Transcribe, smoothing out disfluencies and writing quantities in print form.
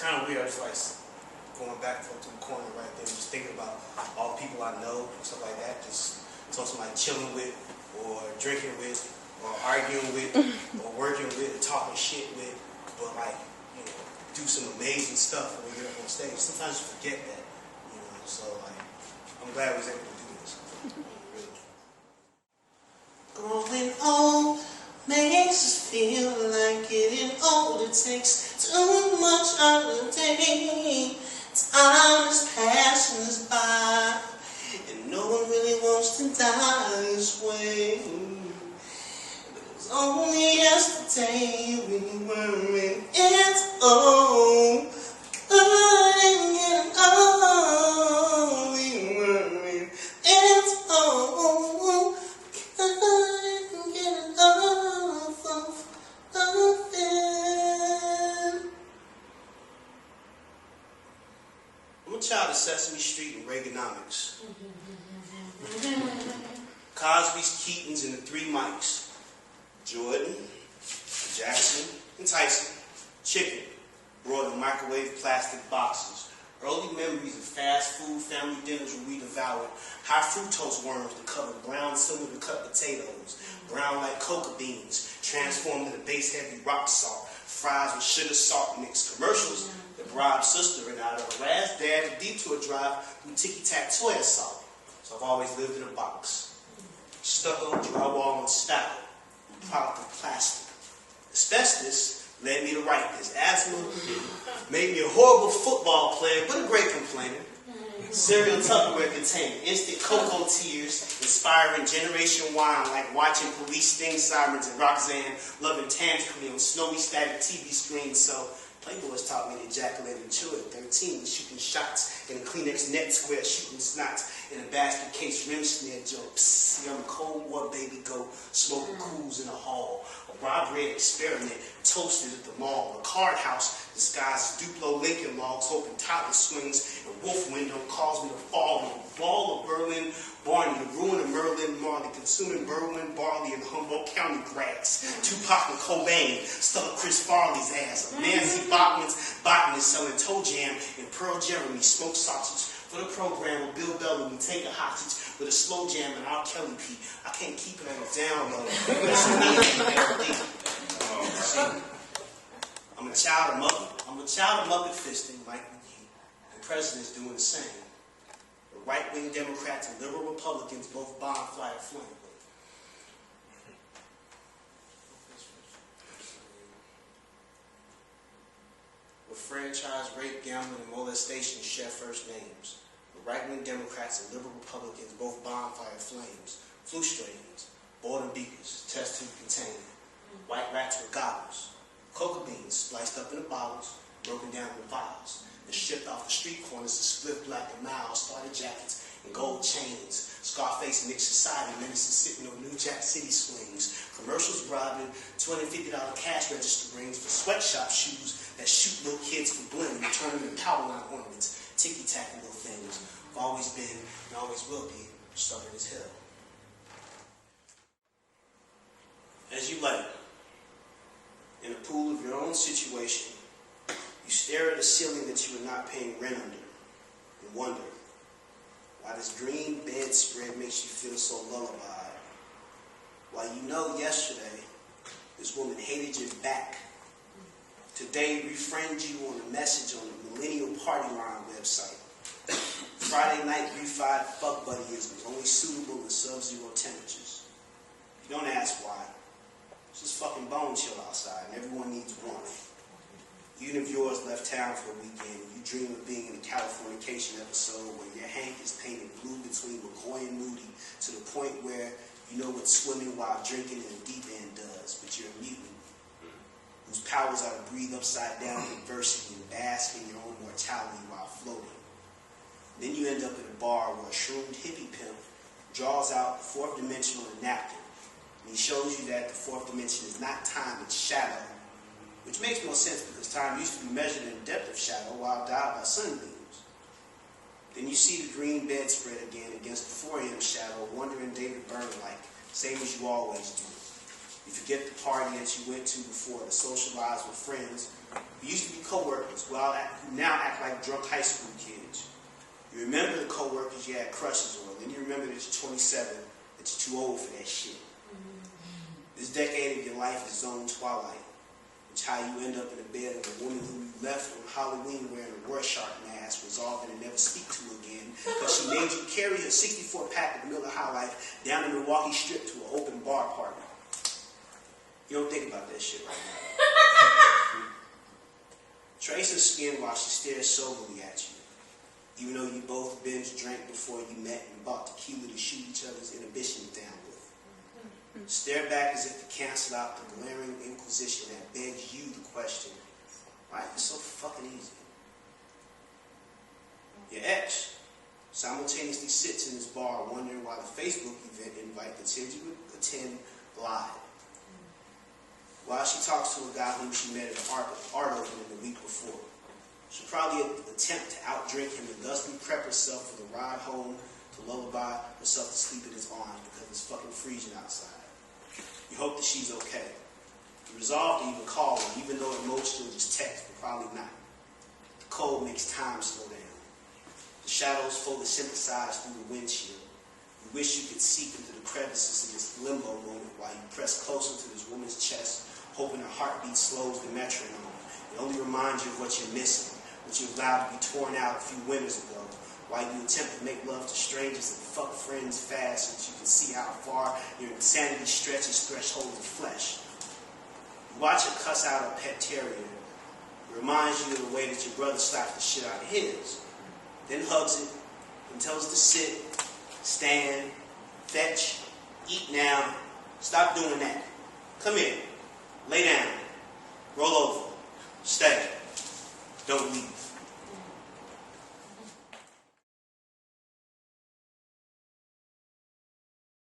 kind of weird. I just like going back and forth to the corner right there, just thinking about all the people I know and stuff like that. Just talking to somebody chilling with, or drinking with, or arguing with, or working with, or talking shit with, but like, you know, do some amazing stuff when we get up on stage. Sometimes you forget that, you know. So like, I'm glad we was able to do this. Really. Growing old makes us feel like getting old. It takes too much of the day. Time is passing us by, and no one really wants to die this way. But it was only yesterday we were in it all. Getting old, we were in it all. Getting off of it. I'm a child of Sesame Street and Reaganomics. Cosby's, Keaton's, and the Three Mikes. Jordan, Jackson, and Tyson. Chicken, brought in microwave plastic boxes. Early memories of fast food family dinners where we devoured high fructose worms that covered brown similar to cut potatoes, brown like coca beans, transformed into base-heavy rock salt, fries with sugar salt mix, commercials that bribed sister and out of harassed dad to detour drive through ticky-tack-toy assault. So I've always lived in a box. Stucco, drywall, and stucco, product of plastic. Asbestos led me to write this. Asthma made me a horrible football player, but a great complainer. Cereal Tupperware contained instant cocoa tears, inspiring Generation Wine, like watching police sting sirens and Roxanne loving tangibly on snowy static TV screens. So Playboys taught me to ejaculate mature at 13, shooting shots in a Kleenex net square, shooting snots in a basket case rim snare joke. Psst, young Cold War baby go, smoking cools in the hall. A raw bread experiment toasted at the mall. A card house disguised as Duplo Lincoln logs, hoping topless swings and wolf window caused me to fall in a ball of Berlin, Barney, the ruin of Merlin, Marley, consuming Berwyn, barley, and Humboldt County grass. Tupac and Cobain stuck Chris Farley's ass. A Nancy botanist selling toe jam and Pearl Jeremy smoked sausage. For the program with Bill Bellamy, take a hostage with a slow jam and R. Kelly P. I can't keep it on the down low. I'm a child of Muppet fisting, Mike McGee. The president's doing the same. The right-wing Democrats and liberal Republicans both bonfire flame. With franchise, rape, gambling, and molestation share first names. The right-wing Democrats and liberal Republicans both bonfire flames. Flu strains, Borden beakers, test tube contained. White rats with goggles. Coca beans spliced up in the bottles, broken down in vials, and shipped off the street corners of split black and mild starter jackets and gold chains. Scarface mixed society menaces sitting on New Jack City swings. Commercials bribing $250 cash register rings for sweatshop shoes that shoot little kids for bling and turn them into power line ornaments. Ticky-tacky little things. I've always been and always will be stubborn as hell. As you lay in a pool of your own situation, you stare at a ceiling that you are not paying rent under and wonder why this green bedspread makes you feel so lullaby. Why you know yesterday this woman hated your back. Today reframed you on a message on the Millennial Party Line website. Friday night refied fuck buddyism is only suitable in sub-zero temperatures. You don't ask why. It's just fucking bone chill outside and everyone needs warmth. You and yours left town for a weekend. You dream of being in a Californication episode where your Hank is painted blue between McCoy and Moody to the point where you know what swimming while drinking in the deep end does, but you're a mutant whose powers are to breathe upside down in adversity and bask in your own mortality while floating. Then you end up at a bar where a shroomed hippie pimp draws out the fourth dimension on a napkin, and he shows you that the fourth dimension is not time, it's shadow, which makes more sense because time used to be measured in the depth of shadow while dyed by sunbeams. Then you see the green bedspread again against the 4 a.m. shadow, wondering David Byrne-like, same as you always do. You forget the party that you went to before to socialize with friends. You used to be co-workers, who now act like drunk high school kids. You remember the co-workers you had crushes on, then you remember that you're 27, that you're too old for that shit. This decade of your life is zone twilight, which how you end up in the bed of a woman who you left on Halloween wearing a Rorschach mask, resolving to never speak to again, because she made you carry her 64-pack of Miller High Life down the Milwaukee Strip to an open bar party. You don't think about that shit right now. Trace her skin while she stares soberly at you, even though you both binge drank before you met and bought tequila to shoot each other's inhibitions down with. Stare back as if to cancel out the glaring inquisition that begs you the question, why is it so fucking easy? Your ex simultaneously sits in this bar wondering why the Facebook event invite continues to attend live. While she talks to a guy whom she met at an art opening the week before. She'll probably attempt to outdrink him and thusly prep herself for the ride home to lullaby herself to sleep in his arms because it's fucking freezing outside. You hope that she's okay. You resolve to even call her, even though at most she'll just text, but probably not. The cold makes time slow down. The shadows photosynthesize through the windshield. You wish you could seep into the crevices of this limbo moment while you press closer to this woman's chest, hoping her heartbeat slows the metronome. It only reminds you of what you're missing, what you allowed to be torn out a few winters ago, while you attempt to make love to strangers and fuck friends fast so that you can see how far your insanity stretches thresholds of flesh. You watch her cuss out a pet terrier. It reminds you of the way that your brother slapped the shit out of his, then hugs it and tells it to sit, stand, fetch, eat now, stop doing that. Come here, lay down, roll over, stay.